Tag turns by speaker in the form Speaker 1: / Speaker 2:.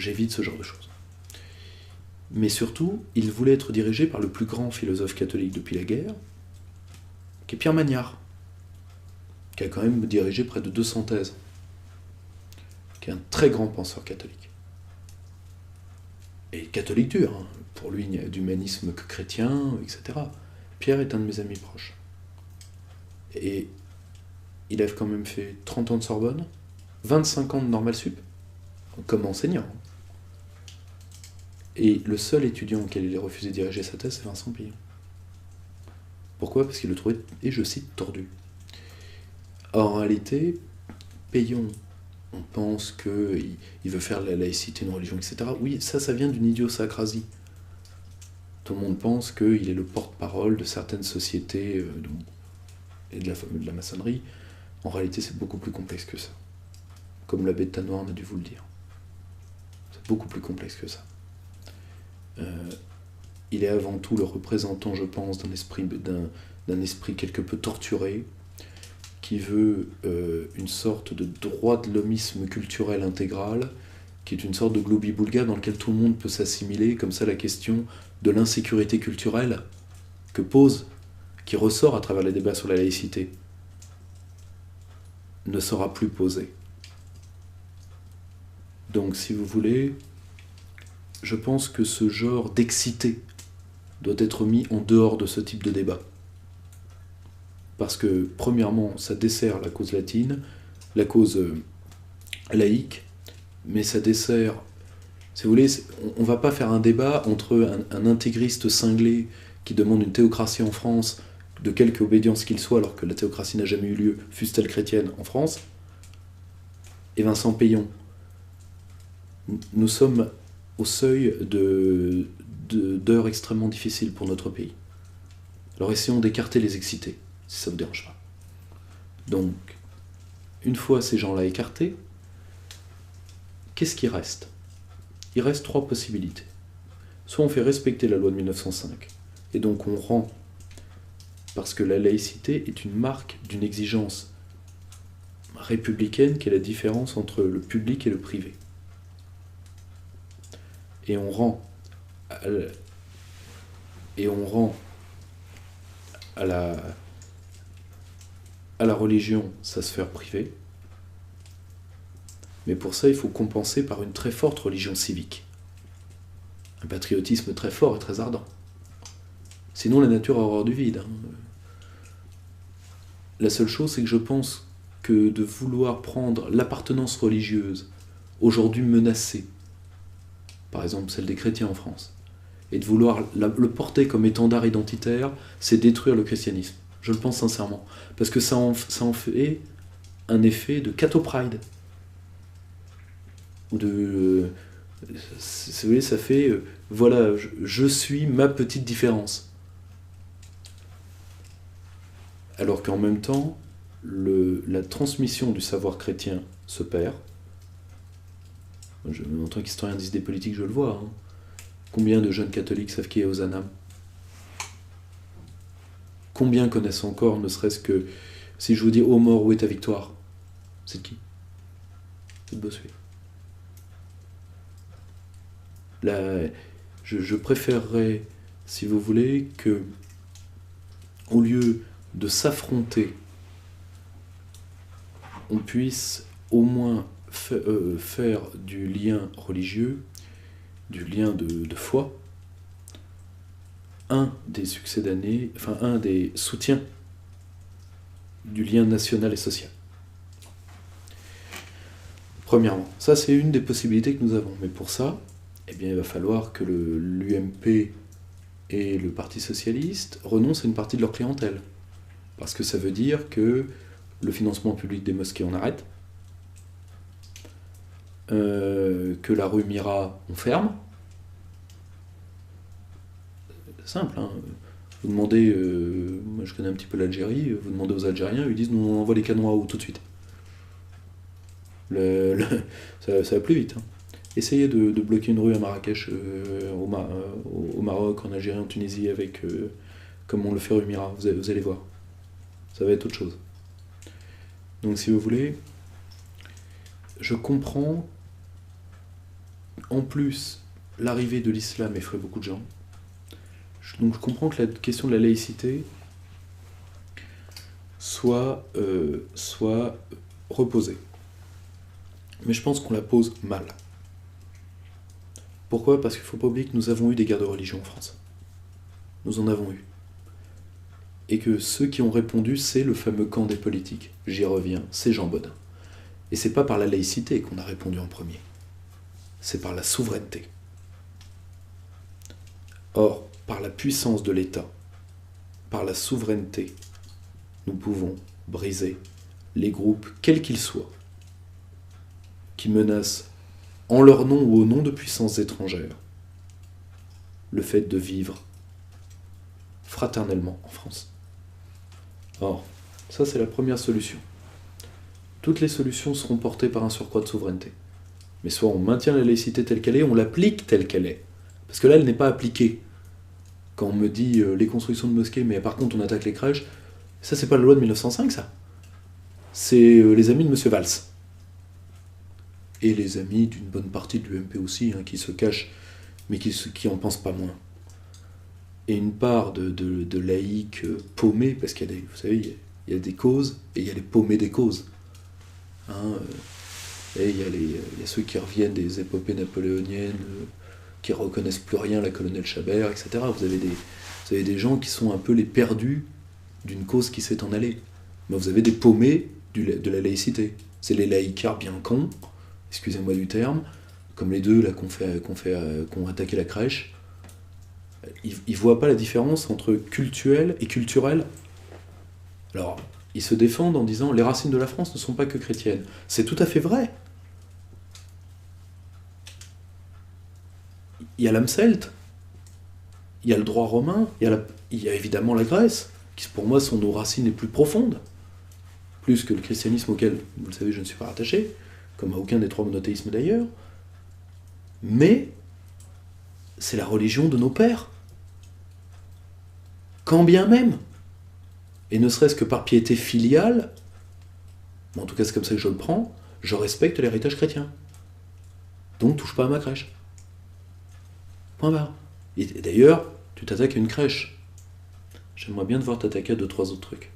Speaker 1: j'évite ce genre de choses. Mais surtout, il voulait être dirigé par le plus grand philosophe catholique depuis la guerre, qui est Pierre Magnard, qui a quand même dirigé près de 200 thèses, qui est un très grand penseur catholique. Et catholique dur, hein. Pour lui, il n'y a d'humanisme que chrétien, etc. Pierre est un de mes amis proches. Et il a quand même fait 30 ans de Sorbonne, 25 ans de Normal Sup, comme enseignant. Et le seul étudiant auquel il a refusé de diriger sa thèse, c'est Vincent Peillon. Pourquoi ? Parce qu'il le trouvait, et je cite, tordu. Or, en réalité, Peillon, on pense qu'il veut faire de la laïcité, une religion, etc. Oui, ça vient d'une idiosacrasie. Tout le monde pense qu'il est le porte-parole de certaines sociétés et de la maçonnerie. En réalité, c'est beaucoup plus complexe que ça. Comme l'abbé de Tanoirne a dû vous le dire. C'est beaucoup plus complexe que ça. Il est avant tout le représentant, je pense, d'un esprit quelque peu torturé, qui veut une sorte de droit de l'homisme culturel intégral, qui est une sorte de globi-boulga dans lequel tout le monde peut s'assimiler, comme ça la question de l'insécurité culturelle qui ressort à travers les débats sur la laïcité, ne sera plus posée. Donc, si vous voulez, je pense que ce genre d'excité doit être mis en dehors de ce type de débat. Parce que, premièrement, ça dessert la cause latine, la cause laïque, mais ça dessert... Si vous voulez, on ne va pas faire un débat entre un intégriste cinglé qui demande une théocratie en France, de quelque obédience qu'il soit, alors que la théocratie n'a jamais eu lieu, fût-elle chrétienne, en France, et Vincent Peillon. Nous sommes au seuil d'heures extrêmement difficiles pour notre pays. Alors essayons d'écarter les excités, si ça ne vous dérange pas. Donc, une fois ces gens-là écartés, qu'est-ce qui reste ? Il reste 3 possibilités. Soit on fait respecter la loi de 1905, et donc on rend, parce que la laïcité est une marque d'une exigence républicaine qui est la différence entre le public et le privé. Et on rend à la religion sa sphère privée, mais pour ça il faut compenser par une très forte religion civique, un patriotisme très fort et très ardent. Sinon la nature a horreur du vide. La seule chose, c'est que je pense que de vouloir prendre l'appartenance religieuse, aujourd'hui menacée, par exemple celle des chrétiens en France, et de vouloir le porter comme étendard identitaire, c'est détruire le christianisme. Je le pense sincèrement. Parce que ça en fait un effet de catho-pride. Ou de... vous voyez, ça fait... voilà, je suis ma petite différence. Alors qu'en même temps, la transmission du savoir chrétien se perd. En tant qu'historien d'idées politiques, je le vois. Combien de jeunes catholiques savent qui est Ozanam ? Combien connaissent encore, ne serait-ce que... Si je vous dis « Ô mort, où est ta victoire ?» C'est de qui ? C'est de Bossuet. Je préférerais, si vous voulez, que, au lieu de s'affronter, on puisse au moins faire du lien religieux, du lien de foi, un des succès d'année, enfin un des soutiens du lien national et social. Premièrement, ça c'est une des possibilités que nous avons, mais pour ça, eh bien, il va falloir que l'UMP et le Parti Socialiste renoncent à une partie de leur clientèle. Parce que ça veut dire que le financement public des mosquées, on arrête, que la rue Mira, on ferme. C'est simple, hein. Vous demandez, moi je connais un petit peu l'Algérie, vous demandez aux Algériens, ils disent nous on envoie les canons à eau tout de suite. Ça va plus vite. Hein. Essayez de bloquer une rue à Marrakech, au Maroc, en Algérie, en Tunisie, comme on le fait rue Mira, vous allez voir. Ça va être autre chose. Donc si vous voulez, je comprends en plus, l'arrivée de l'islam effraie beaucoup de gens. Donc je comprends que la question de la laïcité soit reposée. Mais je pense qu'on la pose mal. Pourquoi ? Parce qu'il ne faut pas oublier que nous avons eu des guerres de religion en France. Nous en avons eu. Et que ceux qui ont répondu, c'est le fameux camp des politiques. J'y reviens, c'est Jean Bodin. Et c'est pas par la laïcité qu'on a répondu en premier. C'est par la souveraineté. Or, par la puissance de l'État, par la souveraineté, nous pouvons briser les groupes, quels qu'ils soient, qui menacent, en leur nom ou au nom de puissances étrangères, le fait de vivre fraternellement en France. Or, ça c'est la première solution. Toutes les solutions seront portées par un surcroît de souveraineté. Mais soit on maintient la laïcité telle qu'elle est, on l'applique telle qu'elle est. Parce que là, elle n'est pas appliquée. Quand on me dit les constructions de mosquées, mais par contre on attaque les crèches, ça c'est pas la loi de 1905, ça. C'est les amis de M. Valls. Et les amis d'une bonne partie de l'UMP aussi, hein, qui se cachent, mais qui en pensent pas moins. Et une part de laïcs paumés, parce qu'il y a des, vous savez, il y a des causes, et il y a les paumés des causes. Hein, et il y a ceux qui reviennent des épopées napoléoniennes, qui reconnaissent plus rien, la colonel Chabert, etc. Vous avez des gens qui sont un peu les perdus d'une cause qui s'est en allée. Mais vous avez des paumés de la laïcité. C'est les laïcards bien cons, excusez-moi du terme, comme les deux là qui ont attaqué la crèche. Ils voient pas la différence entre cultuel et culturel. Alors, ils se défendent en disant « les racines de la France ne sont pas que chrétiennes ». C'est tout à fait vrai. Il y a l'âme celte, il y a le droit romain, il y a évidemment la Grèce, qui pour moi sont nos racines les plus profondes, plus que le christianisme auquel, vous le savez, je ne suis pas rattaché, comme à aucun des trois monothéismes d'ailleurs, mais c'est la religion de nos pères. Quand bien même, et ne serait-ce que par piété filiale, mais en tout cas c'est comme ça que je le prends, je respecte l'héritage chrétien. Donc touche pas à ma crèche. Point barre. Et d'ailleurs, tu t'attaques à une crèche. J'aimerais bien te voir t'attaquer à 2-3 autres trucs.